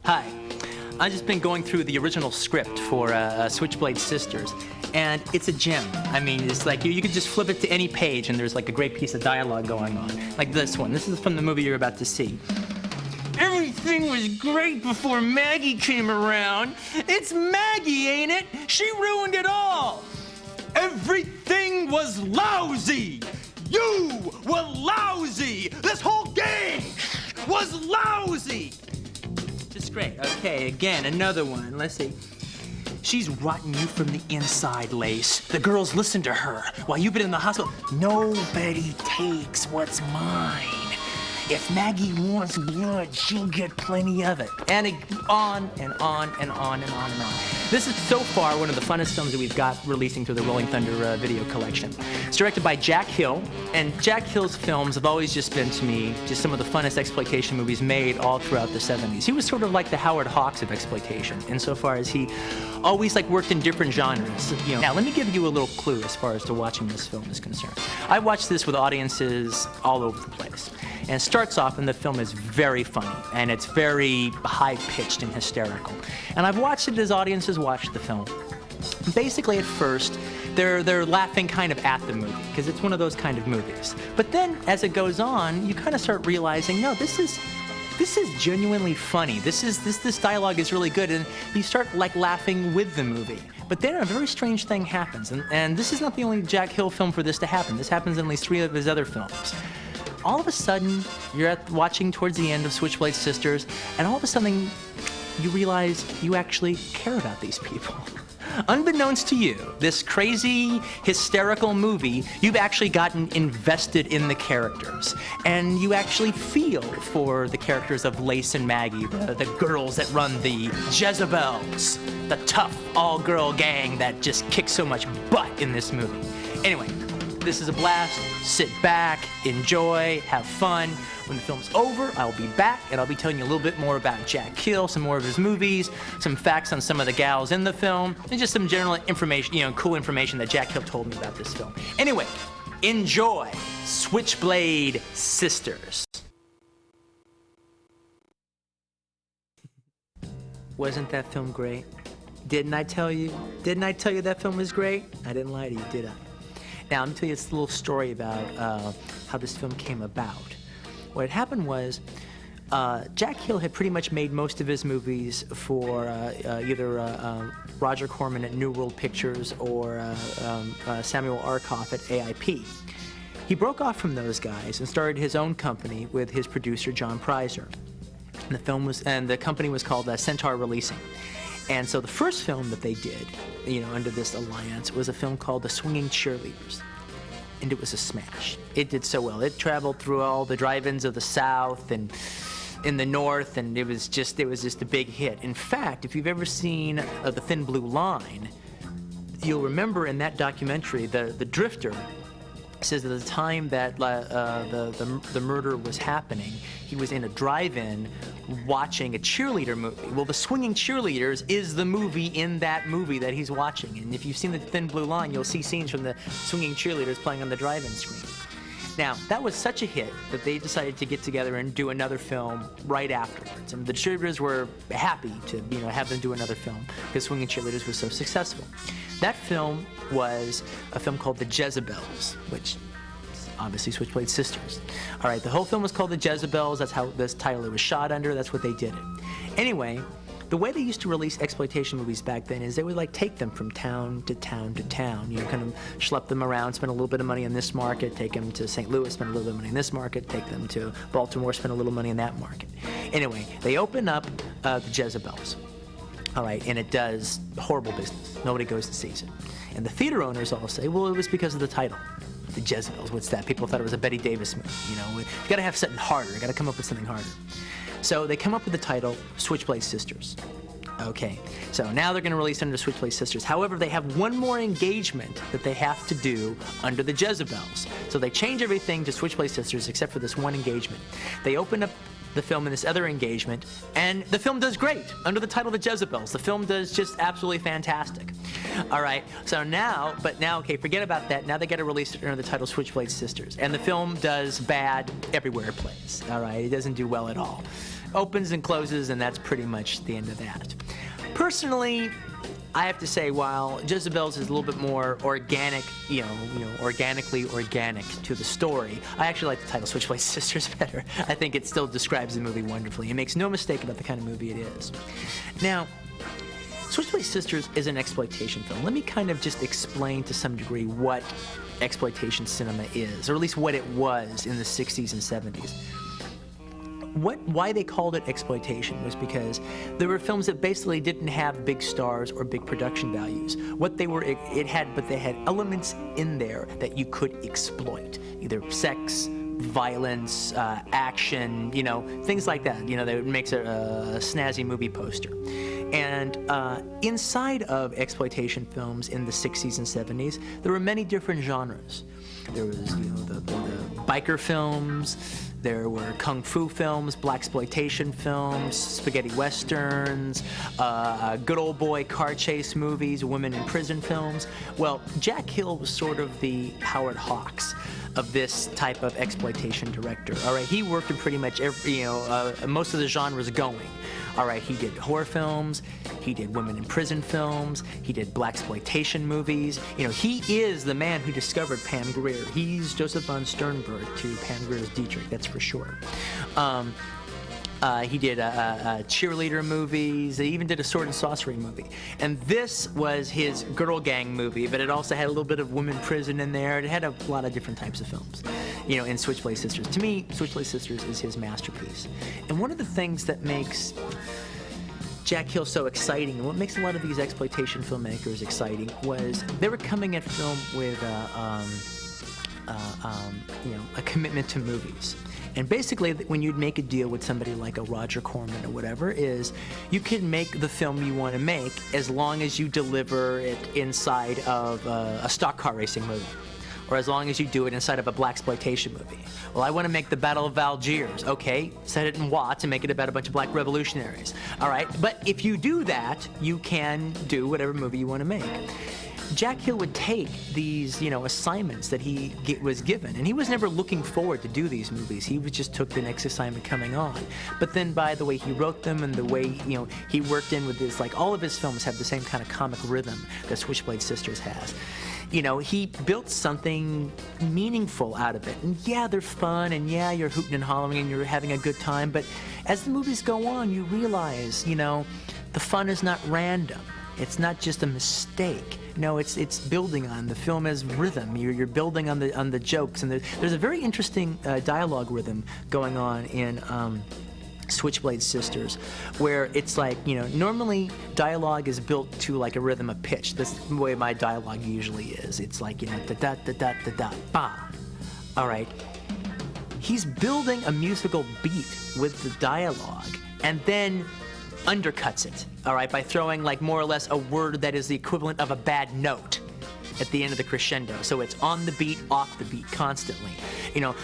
Hi. I've just been going through the original script for Switchblade Sisters, and it's a gem. I mean, it's like you could just flip it to any page, and there's like a great piece of dialogue going on. Like this one. This is from the movie you're about to see. Everything was great before Maggie came around. It's Maggie, ain't it? She ruined it all. Everything was lousy. You were lousy. This whole gang was lousy. Just great. Okay, again, another one. Let's see. She's rotting you from the inside, Lace. The girls listen to her while you've been in the hospital. Nobody takes what's mine. If Maggie wants blood, she'll get plenty of it. And on and on and on and on and on. This is so far one of the funnest films that we've got releasing through the Rolling Thunder video collection. It's directed by Jack Hill, and Jack Hill's films have always just been, to me, just some of the funnest exploitation movies made all throughout the 70s. He was sort of like the Howard Hawks of exploitation, insofar as he always worked in different genres. Now, let me give you a little clue as far as to watching this film is concerned. I watched this with audiences all over the place. And it starts off, and the film is very funny, and it's very high-pitched and hysterical. And I've watched it as audiences watch the film. Basically, at first, they're laughing kind of at the movie, because it's one of those kind of movies. But then, as it goes on, you kind of start realizing, no, this is genuinely funny. This dialogue is really good, and you start laughing with the movie. But then a very strange thing happens, and this is not the only Jack Hill film for this to happen. This happens in at least 3 of his other films. All of a sudden, you're watching towards the end of Switchblade Sisters, and all of a sudden, you realize you actually care about these people. Unbeknownst to you, this crazy, hysterical movie, you've actually gotten invested in the characters. And you actually feel for the characters of Lace and Maggie, the girls that run the Jezebels, the tough all-girl gang that just kicks so much butt in this movie. Anyway, this is a blast. Sit back, enjoy, have fun. When the film's over, I'll be back, and I'll be telling you a little bit more about Jack Hill, some more of his movies, some facts on some of the gals in the film, and just some general information, cool information that Jack Hill told me about this film. Anyway, enjoy Switchblade Sisters. Wasn't that film great? Didn't I tell you? Didn't I tell you that film was great? I didn't lie to you, did I? Now, I'm going to tell you this little story about how this film came about. What had happened was Jack Hill had pretty much made most of his movies for either Roger Corman at New World Pictures or Samuel Arkoff at AIP. He broke off from those guys and started his own company with his producer, John Prizer. And the company was called Centaur Releasing. And so the first film that they did, under this alliance, was a film called The Swinging Cheerleaders. And it was a smash. It did so well. It traveled through all the drive-ins of the South and in the North, and it was just a big hit. In fact, if you've ever seen The Thin Blue Line, you'll remember in that documentary, the drifter says at the time that the murder was happening, he was in a drive-in watching a cheerleader movie. Well, The Swinging Cheerleaders is the movie in that movie that he's watching. And if you've seen The Thin Blue Line, you'll see scenes from the Swinging Cheerleaders playing on the drive-in screen. Now, that was such a hit that they decided to get together and do another film right afterwards. And the distributors were happy to, have them do another film because Swinging Cheerleaders was so successful. That film was a film called The Jezebels, which obviously Switchblade Sisters. All right, the whole film was called The Jezebels. That's how this title it was shot under. That's what they did it. Anyway, the way they used to release exploitation movies back then is they would take them from town to town to town. Kind of schlep them around, spend a little bit of money in this market, take them to St. Louis, spend a little bit of money in this market, take them to Baltimore, spend a little money in that market. Anyway, they open up The Jezebels. All right, and it does horrible business. Nobody goes to see it. And the theater owners all say, well, it was because of the title. The Jezebels, what's that? People thought it was a Bette Davis movie, You gotta have something harder. You gotta come up with something harder. So they come up with the title, Switchblade Sisters. Okay, so now they're gonna release under Switchblade Sisters. However, they have one more engagement that they have to do under the Jezebels. So they change everything to Switchblade Sisters except for this one engagement. They open up the film in this other engagement, and the film does great under the title The Jezebels. The film does just absolutely fantastic. All right, so now, okay, forget about that. Now they got to release it under the title Switchblade Sisters, and the film does bad everywhere it plays. All right, it doesn't do well at all. opens and closes, and that's pretty much the end of that. Personally, I have to say, while Jezebel's is a little bit more organic, organically organic to the story, I actually like the title Switchblade Sisters better. I think it still describes the movie wonderfully. It makes no mistake about the kind of movie it is. Now, Switchblade Sisters is an exploitation film. Let me kind of just explain to some degree what exploitation cinema is, or at least what it was in the 60s and 70s. Why they called it exploitation was because there were films that basically didn't have big stars or big production values. They had elements in there that you could exploit, either sex, violence, action, things like that. That would make a snazzy movie poster. And inside of exploitation films in the 60s and 70s, there were many different genres. There was, the biker films. There were kung fu films, blaxploitation films, spaghetti westerns, good old boy car chase movies, women in prison films. Well, Jack Hill was sort of the Howard Hawks of this type of exploitation director. All right, he worked in pretty much every, most of the genres going. All right, he did horror films, he did women in prison films, he did blaxploitation movies. He is the man who discovered Pam Grier. He's Joseph von Sternberg to Pam Grier's Dietrich, that's for sure. He did cheerleader movies. He even did a sword and sorcery movie. And this was his girl gang movie, but it also had a little bit of women prison in there. It had a lot of different types of films, in Switchblade Sisters. To me, Switchblade Sisters is his masterpiece. And one of the things that makes Jack Hill so exciting, and what makes a lot of these exploitation filmmakers exciting, was they were coming at film with a commitment to movies. And basically, when you'd make a deal with somebody like a Roger Corman or whatever, is you can make the film you want to make as long as you deliver it inside of a stock car racing movie, or as long as you do it inside of a blaxploitation movie. Well, I want to make the Battle of Algiers. Okay, set it in Watts and make it about a bunch of black revolutionaries. All right, but if you do that, you can do whatever movie you want to make. Jack Hill would take these, assignments that he was given, and he was never looking forward to do these movies. He just took the next assignment coming on. But then by the way he wrote them and the way, he worked in with this, all of his films have the same kind of comic rhythm that Switchblade Sisters has. He built something meaningful out of it. And yeah, they're fun, and yeah, you're hooting and hollering and you're having a good time, but as the movies go on, you realize, the fun is not random. It's not just a mistake. No, it's building on. The film has rhythm. You're building on the jokes, and there's a very interesting dialogue rhythm going on in Switchblade Sisters, where it's normally dialogue is built to a rhythm of pitch. That's the way my dialogue usually is. It's da da da da da da ba. All right. He's building a musical beat with the dialogue, and then undercuts it, all right, by throwing more or less a word that is the equivalent of a bad note at the end of the crescendo. So it's on the beat, off the beat, constantly.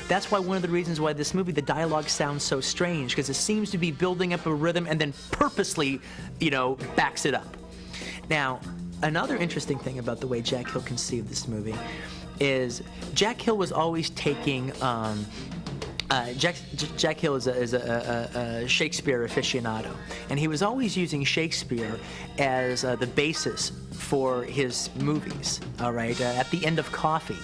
That's why one of the reasons why this movie, the dialogue sounds so strange, because it seems to be building up a rhythm and then purposely, backs it up. Now, another interesting thing about the way Jack Hill conceived this movie is Jack Hill was always taking Jack Hill is a Shakespeare aficionado, and he was always using Shakespeare as the basis for his movies. All right, at the end of Coffy,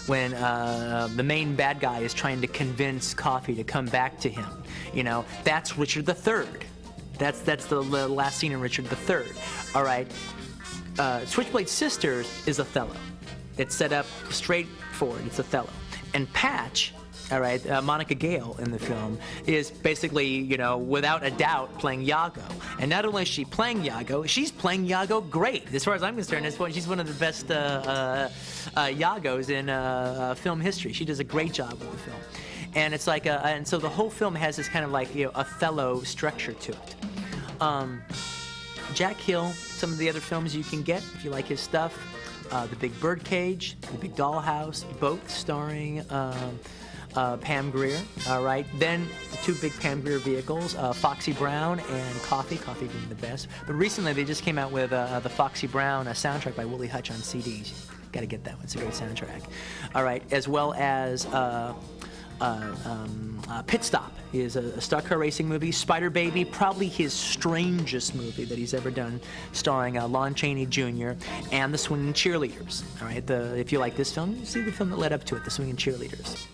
when the main bad guy is trying to convince Coffy to come back to him, that's Richard III. That's the last scene in Richard III. All right, Switchblade Sisters is Othello. It's set up straightforward. It's Othello, and Patch. All right, Monica Gale in the film is basically, without a doubt playing Iago. And not only is she playing Iago, she's playing Iago great. As far as I'm concerned, she's one of the best Iagos in film history. She does a great job with the film. And it's and so the whole film has this kind of Othello structure to it. Jack Hill, some of the other films you can get if you like his stuff, The Big Birdcage, The Big Dollhouse, both starring Pam Grier, all right. Then the two big Pam Grier vehicles, Foxy Brown and Coffy being the best. But recently they just came out with the Foxy Brown soundtrack by Willie Hutch on CDs. Got to get that one. It's a great soundtrack. All right, as well as Pit Stop is a stock car racing movie. Spider Baby, probably his strangest movie that he's ever done, starring Lon Chaney Jr. and the Swinging Cheerleaders. All right, if you like this film, you see the film that led up to it, the Swinging Cheerleaders.